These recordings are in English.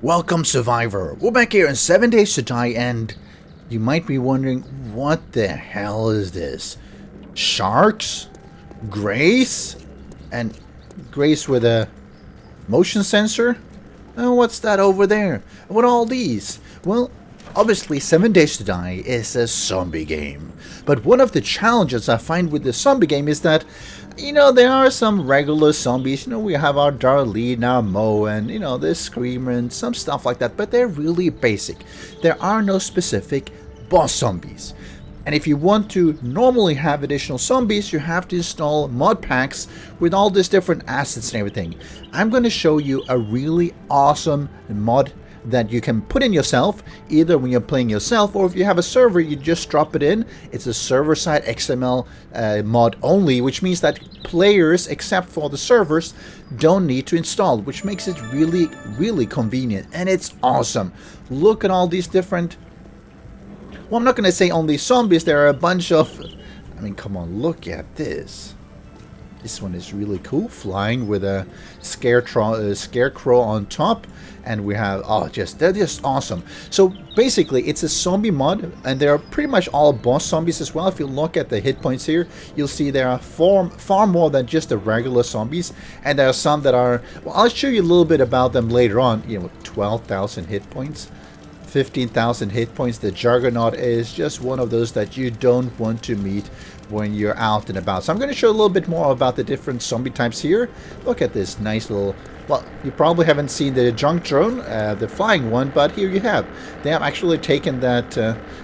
Welcome, Survivor. We're back here in 7 Days to Die, and you might be wondering, what the hell is this? Sharks? Grace? And Grace with a motion sensor? Oh, what's that over there? What are all these? Well, obviously 7 Days to Die is a zombie game. But one of the challenges I find with the zombie game is that, there are some regular zombies. We have our Darlene, our Mo, and, this Screamer and some stuff like that. But they're really basic. There are no specific boss zombies. And if you want to normally have additional zombies, you have to install mod packs with all these different assets and everything. I'm going to show you a really awesome mod that you can put in yourself, either when you're playing yourself, or if you have a server, you just drop it in. It's a server-side XML mod only, which means that players, except for the servers, don't need to install, which makes it really, really convenient, and it's awesome. Look at all these different... Well, I'm not going to say only zombies, there are a bunch of... come on, look at this. This one is really cool, flying with a scarecrow on top, and we have, they're just awesome. So basically, it's a zombie mod, and they're pretty much all boss zombies as well. If you look at the hit points here, you'll see there are far more than just the regular zombies, and there are some that are, well, I'll show you a little bit about them later on. 12,000 hit points. 15,000 hit points. The Juggernaut is just one of those that you don't want to meet when you're out and about. So I'm going to show a little bit more about the different zombie types here. Look at this nice little... Well, you probably haven't seen the junk drone, the flying one, but here you have. They have actually taken that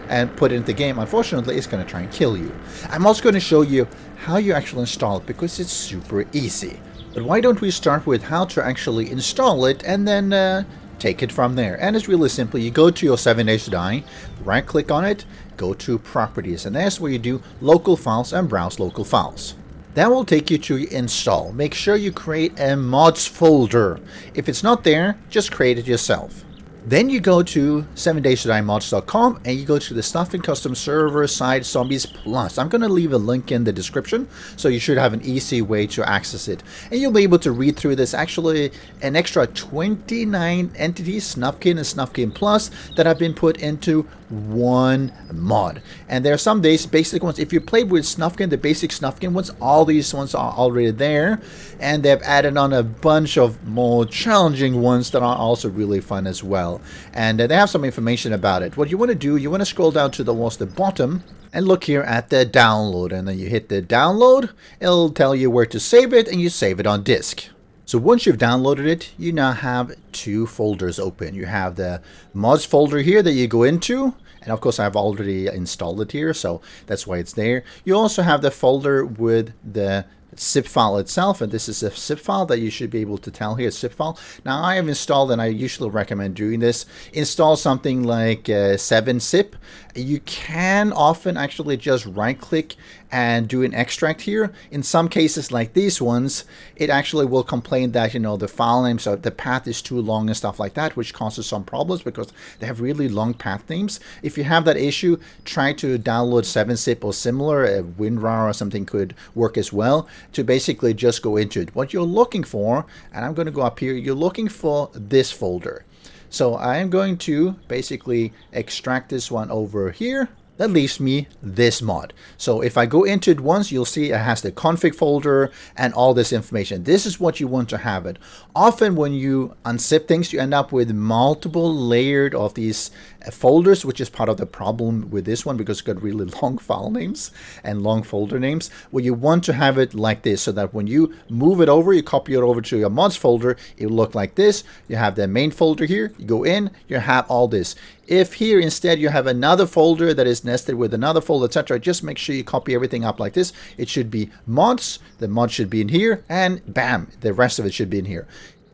and put it into the game. Unfortunately, it's going to try and kill you. I'm also going to show you how you actually install it, because it's super easy. But why don't we start with how to actually install it, and then... take it from there. And it's really simple. You go to your 7 Days to Die, right click on it, go to properties, and that's where you do local files and browse local files. That will take you to install. Make sure you create a mods folder. If it's not there, just create it yourself. Then you go to 7daystodiemods.com and you go to the Snufkin custom server side Zombies Plus. I'm going to leave a link in the description, so you should have an easy way to access it. And you'll be able to read through this. Actually, an extra 29 entities, Snufkin and Snufkin Plus, that have been put into one mod. And there are some basic ones. If you played with Snufkin, the basic Snufkin ones, all these ones are already there. And they've added on a bunch of more challenging ones that are also really fun as well. And they have some information about it. What you want to do, you want to scroll down towards the bottom and look here at the download, and then you hit the download. It'll tell you where to save it, and you save it on disk. So once you've downloaded it, you now have two folders open. You have the mods folder here that you go into, and of course I've already installed it here, so that's why it's there. You also have the folder with the zip file itself, and this is a zip file that you should be able to tell here, zip file. Now I have installed, and I usually recommend doing this, install something like 7-zip. You can often actually just right click and do an extract here. In some cases like these ones, it actually will complain that the file name, so the path is too long and stuff like that, which causes some problems because they have really long path names. If you have that issue, try to download 7-zip or similar. WinRAR or something could work as well, to basically just go into it. What you're looking for, and I'm going to go up here, you're looking for this folder. So I am going to basically extract this one over here. That leaves me this mod. So if I go into it once, you'll see it has the config folder and all this information. This is what you want to have it. Often when you unzip things, you end up with multiple layered of these folders, which is part of the problem with this one, because it's got really long file names and long folder names. Well, you want to have it like this, so that when you move it over, you copy it over to your mods folder, it will look like this. You have the main folder here, you go in, you have all this. If here instead you have another folder that is nested with another folder, etc., just make sure you copy everything up like this. It should be mods, the mod should be in here, and bam, the rest of it should be in here.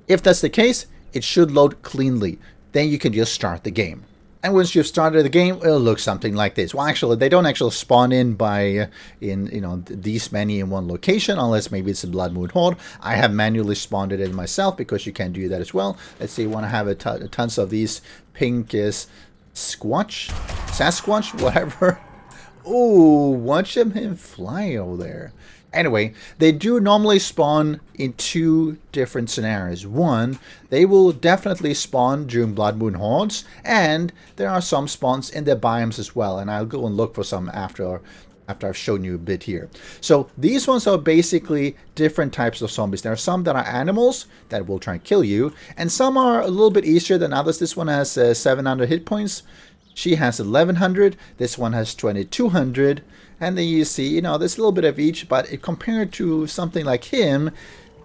If that's the case, it should load cleanly. Then you can just start the game. And once you've started the game, it'll look something like this. Well, actually, they don't actually spawn in by these many in one location, unless maybe it's a Blood Moon Horde. I have manually spawned it in myself, because you can do that as well. Let's say you want to have tons of these pink Sasquatch, whatever. Oh, watch him fly over there. Anyway, they do normally spawn in two different scenarios. One, they will definitely spawn during Blood Moon Hordes, and there are some spawns in their biomes as well, and I'll go and look for some after I've shown you a bit here. So these ones are basically different types of zombies. There are some that are animals that will try and kill you, and some are a little bit easier than others. This one has 700 hit points. She has 1100. This one has 2200. And then you see, there's a little bit of each, but compared to something like him,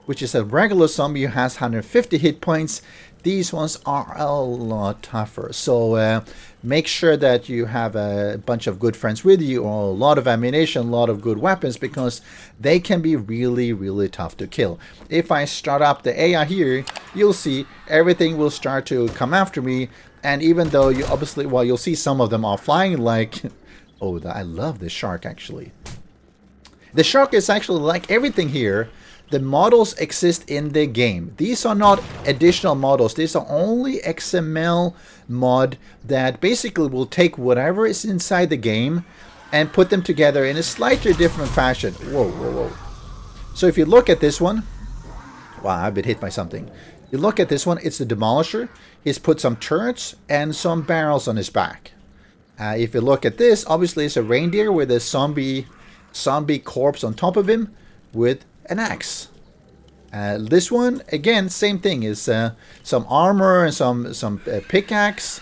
which is a regular zombie who has 150 hit points, these ones are a lot tougher. So make sure that you have a bunch of good friends with you, or a lot of ammunition, a lot of good weapons, because they can be really, really tough to kill. If I start up the AI here, you'll see everything will start to come after me. And even though you obviously, well, you'll see some of them are flying like... Oh, I love this shark, actually. The shark is actually like everything here. The models exist in the game. These are not additional models. These are only XML mod that basically will take whatever is inside the game and put them together in a slightly different fashion. Whoa, whoa, whoa. So if you look at this one... Wow, I've been hit by something. You look at this one, it's the Demolisher. He's put some turrets and some barrels on his back. If you look at this, obviously it's a reindeer with a zombie corpse on top of him with an axe. This one, again, same thing, is some armor and some pickaxe.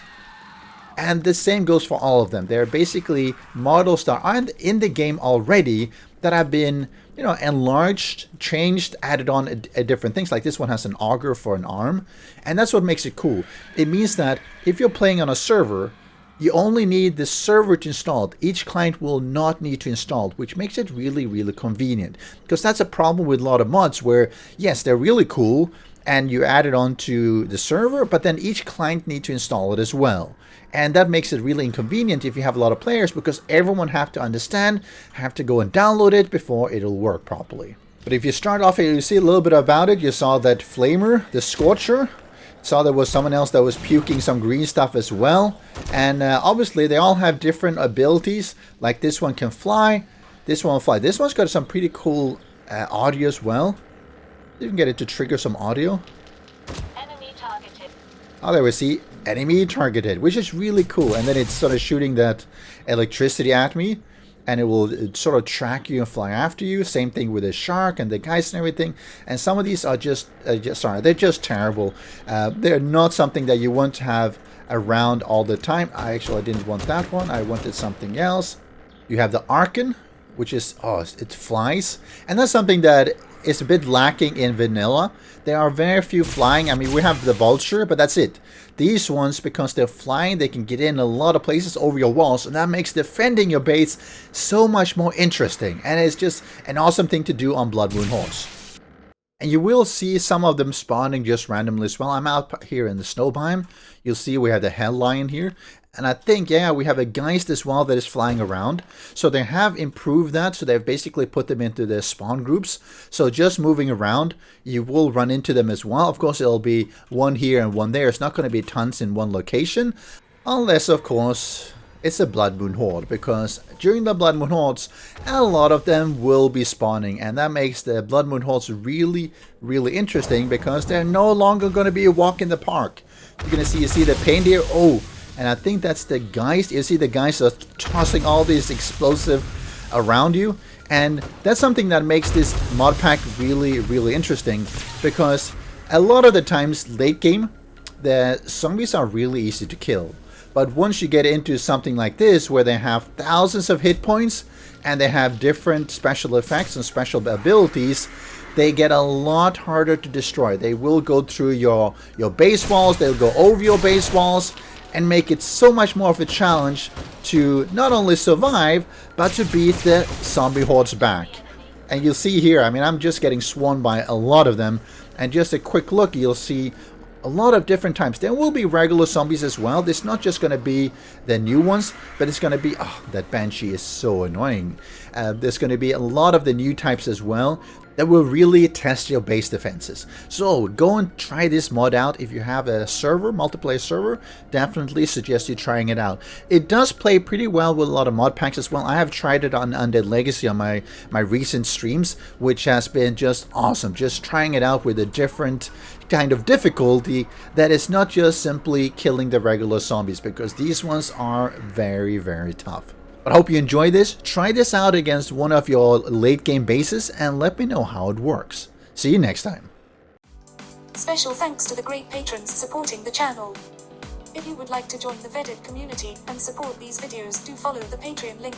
And the same goes for all of them. They're basically models that are in the game already that have been, enlarged, changed, added on different things. Like this one has an auger for an arm. And that's what makes it cool. It means that if you're playing on a server, you only need the server to install it. Each client will not need to install it, which makes it really, really convenient. Because that's a problem with a lot of mods where, yes, they're really cool, and you add it onto the server, but then each client needs to install it as well. And that makes it really inconvenient if you have a lot of players, because everyone have to understand, have to go and download it before it'll work properly. But if you start off here, you see a little bit about it. You saw that Flamer, the Scorcher. Saw there was someone else that was puking some green stuff as well. And obviously they all have different abilities. Like this one can fly. This one will fly. This one's got some pretty cool audio as well. You can get it to trigger some audio. Enemy targeted. Oh, there we see enemy targeted, which is really cool. And then it's sort of shooting that electricity at me. And it will sort of track you and fly after you. Same thing with the shark and the guys and everything. And some of these are just they're just terrible. They're not something that you want to have around all the time. I didn't want that one. I wanted something else. You have the Archon, which is, it flies. And that's something that is a bit lacking in vanilla. There are very few flying. I mean, we have the Vulture, but that's it. These ones, because they're flying, they can get in a lot of places over your walls, and that makes defending your base so much more interesting. And it's just an awesome thing to do on Blood Moon Hordes. And you will see some of them spawning just randomly as well. I'm out here in the snow biome. You'll see we have the Hell Lion here. And I think, yeah, we have a Geist as well that is flying around. So they have improved that. So they've basically put them into their spawn groups. So just moving around, you will run into them as well. Of course, it'll be one here and one there. It's not going to be tons in one location. Unless, of course, it's a Blood Moon Horde. Because during the Blood Moon Hordes, a lot of them will be spawning. And that makes the Blood Moon Hordes really, really interesting. Because they're no longer going to be a walk in the park. You're going to see, you see the paint here. Oh, and I think that's the Geist. You see the Geist are tossing all these explosive around you. And that's something that makes this mod pack really, really interesting. Because a lot of the times, late game, the zombies are really easy to kill. But once you get into something like this, where they have thousands of hit points, and they have different special effects and special abilities, they get a lot harder to destroy. They will go through your base walls, they'll go over your base walls, and make it so much more of a challenge to not only survive, but to beat the zombie hordes back. And you'll see here, I mean, I'm just getting swarmed by a lot of them. And just a quick look, you'll see a lot of different types. There will be regular zombies as well. It's not just going to be the new ones, but it's going to be... Oh, that Banshee is so annoying. There's going to be a lot of the new types as well. that will really test your base defenses. So go and try this mod out. If you have a server, multiplayer server, definitely suggest you trying it out. It does play pretty well with a lot of mod packs as well. I have tried it on Undead Legacy on my recent streams, which has been just awesome. Just trying it out with a different kind of difficulty that is not just simply killing the regular zombies, because these ones are very, very tough. But I hope you enjoy this. Try this out against one of your late game bases and let me know how it works. See you next time. Special thanks to the great patrons supporting the channel. If you would like to join the Vedui community and support these videos, do follow the Patreon link.